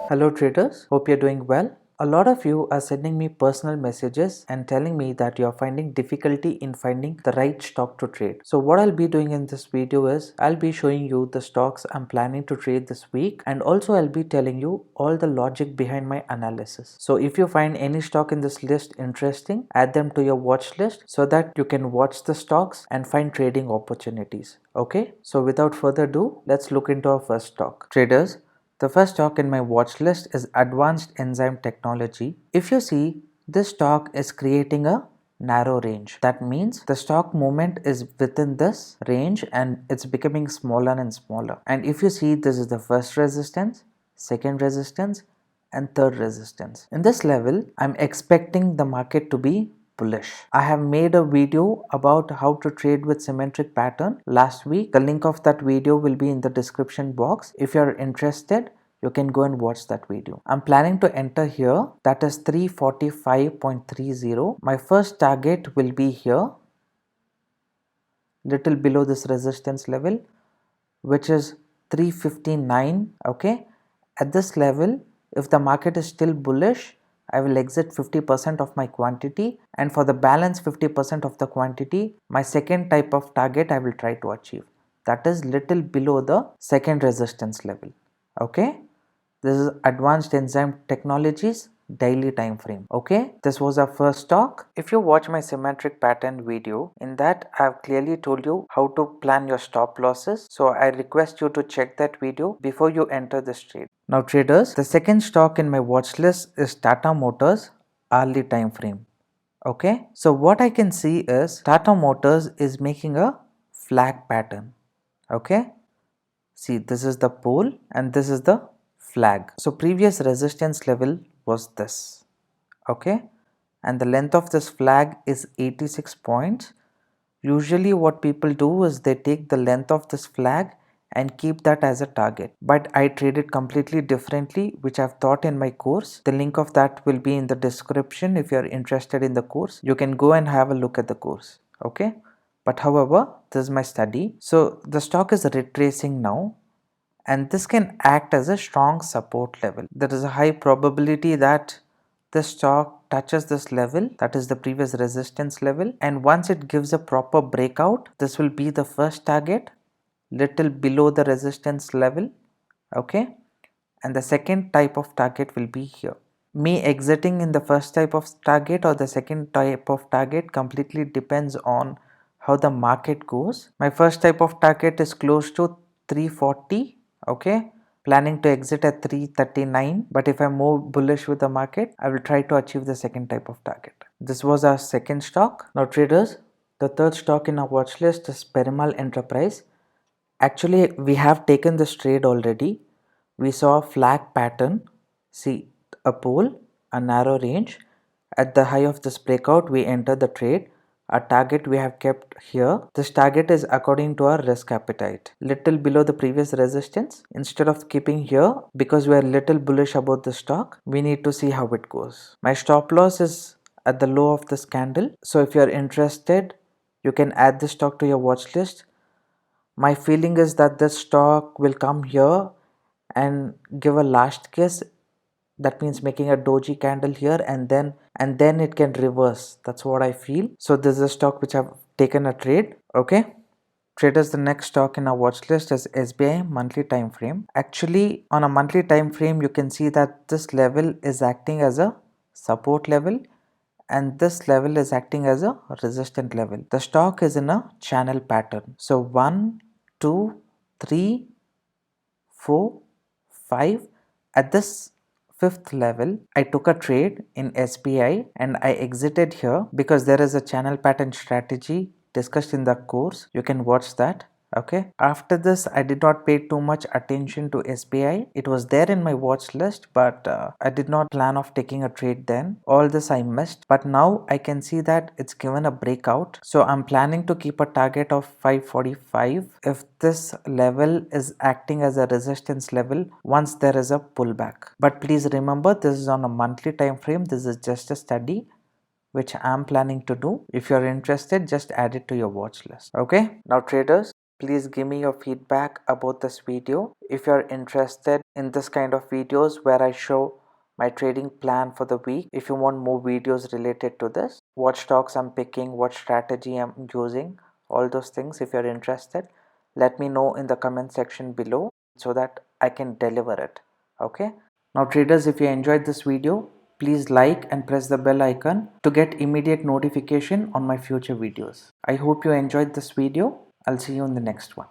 Hello traders, hope you're doing well. A lot of you are sending me personal messages and telling me that you're finding difficulty in finding the right stock to trade. So what I'll be doing in this video is I'll be showing you the stocks I'm planning to trade this week, and also I'll be telling you all the logic behind my analysis. So if you find any stock in this list interesting, add them to your watch list so that you can watch the stocks and find trading opportunities. Okay, so without further ado, let's look into our first stock. Traders, the first stock in my watch list is Advanced Enzyme Technology. If you see, this stock is creating a narrow range. That means the stock movement is within this range and it's becoming smaller and smaller. And if you see, this is the first resistance, second resistance, and third resistance. In this level, I'm expecting the market to be bullish. I have made a video about how to trade with symmetric pattern last week. The link of that video will be in the description box. If you're interested, you can go and watch that video. I'm planning to enter here, that is 345.30. My first target will be here, little below this resistance level, which is 359. Okay, at this level, if the market is still bullish, I will exit 50% of my quantity, and for the balance 50% of the quantity, my second type of target I will try to achieve, that is little below the second resistance level. Okay, this is Advanced Enzyme Technologies daily time frame. Okay, this was our first stock. If you watch my symmetric pattern video, in that I have clearly told you how to plan your stop losses, so I request you to check that video before you enter this trade. Now traders, the second stock in my watch list is Tata Motors hourly time frame. Okay, so what I can see is Tata Motors is making a flag pattern. Okay, see, this is the pole and this is the flag. So previous resistance level was this. Okay, and the length of this flag is 86 points. Usually what people do is they take the length of this flag and keep that as a target, but I traded completely differently, which I've taught in my course. The link of that will be in the description. If you're interested in the course, you can go and have a look at the course. Okay, but however, this is my study. So the stock is retracing now, and this can act as a strong support level. There is a high probability that the stock touches this level, that is the previous resistance level, and once it gives a proper breakout, this will be the first target, little below the resistance level. Okay, and the second type of target will be here. Me exiting in the first type of target or the second type of target completely depends on how the market goes. My first type of target is close to 340. Okay, planning to exit at 339, but if I'm more bullish with the market, I will try to achieve the second type of target. This was our second stock. Now traders, the third stock in our watch list is Piramal Enterprise. Actually, we have taken this trade already. We saw a flag pattern, see a pole, a narrow range. At the high of this breakout, we enter the trade. Our target we have kept here. This target is according to our risk appetite. Little below the previous resistance. Instead of keeping here, because we are little bullish about the stock, we need to see how it goes. My stop loss is at the low of this candle. So if you are interested, you can add this stock to your watch list. My feeling is that this stock will come here and give a last kiss. That means making a doji candle here, and then it can reverse. That's what I feel. So this is a stock which I've taken a trade. Okay, traders, the next stock in our watch list is SBI monthly time frame. Actually, on a monthly time frame, you can see that this level is acting as a support level and this level is acting as a resistant level. The stock is in a channel pattern. So 1, 2, 3, 4, 5. At this fifth level, I took a trade in SBI and I exited here because there is a channel pattern strategy discussed in the course. You can watch that. Okay, after this I did not pay too much attention to SBI. It was there in my watch list, but I did not plan of taking a trade then. All this I missed, but now I can see that it's given a breakout, so I'm planning to keep a target of 545 if this level is acting as a resistance level once there is a pullback. But please remember, this is on a monthly time frame. This is just a study which I'm planning to do. If you're interested, just add it to your watch list. Okay, now traders, Please give me your feedback about this video. If you're interested in this kind of videos where I show my trading plan for the week, if you want more videos related to this, what stocks I'm picking, what strategy I'm using, all those things, if you're interested, let me know in the comment section below so that I can deliver it. Okay. Now traders, if you enjoyed this video, please like and press the bell icon to get immediate notification on my future videos. I hope you enjoyed this video. I'll see you in the next one.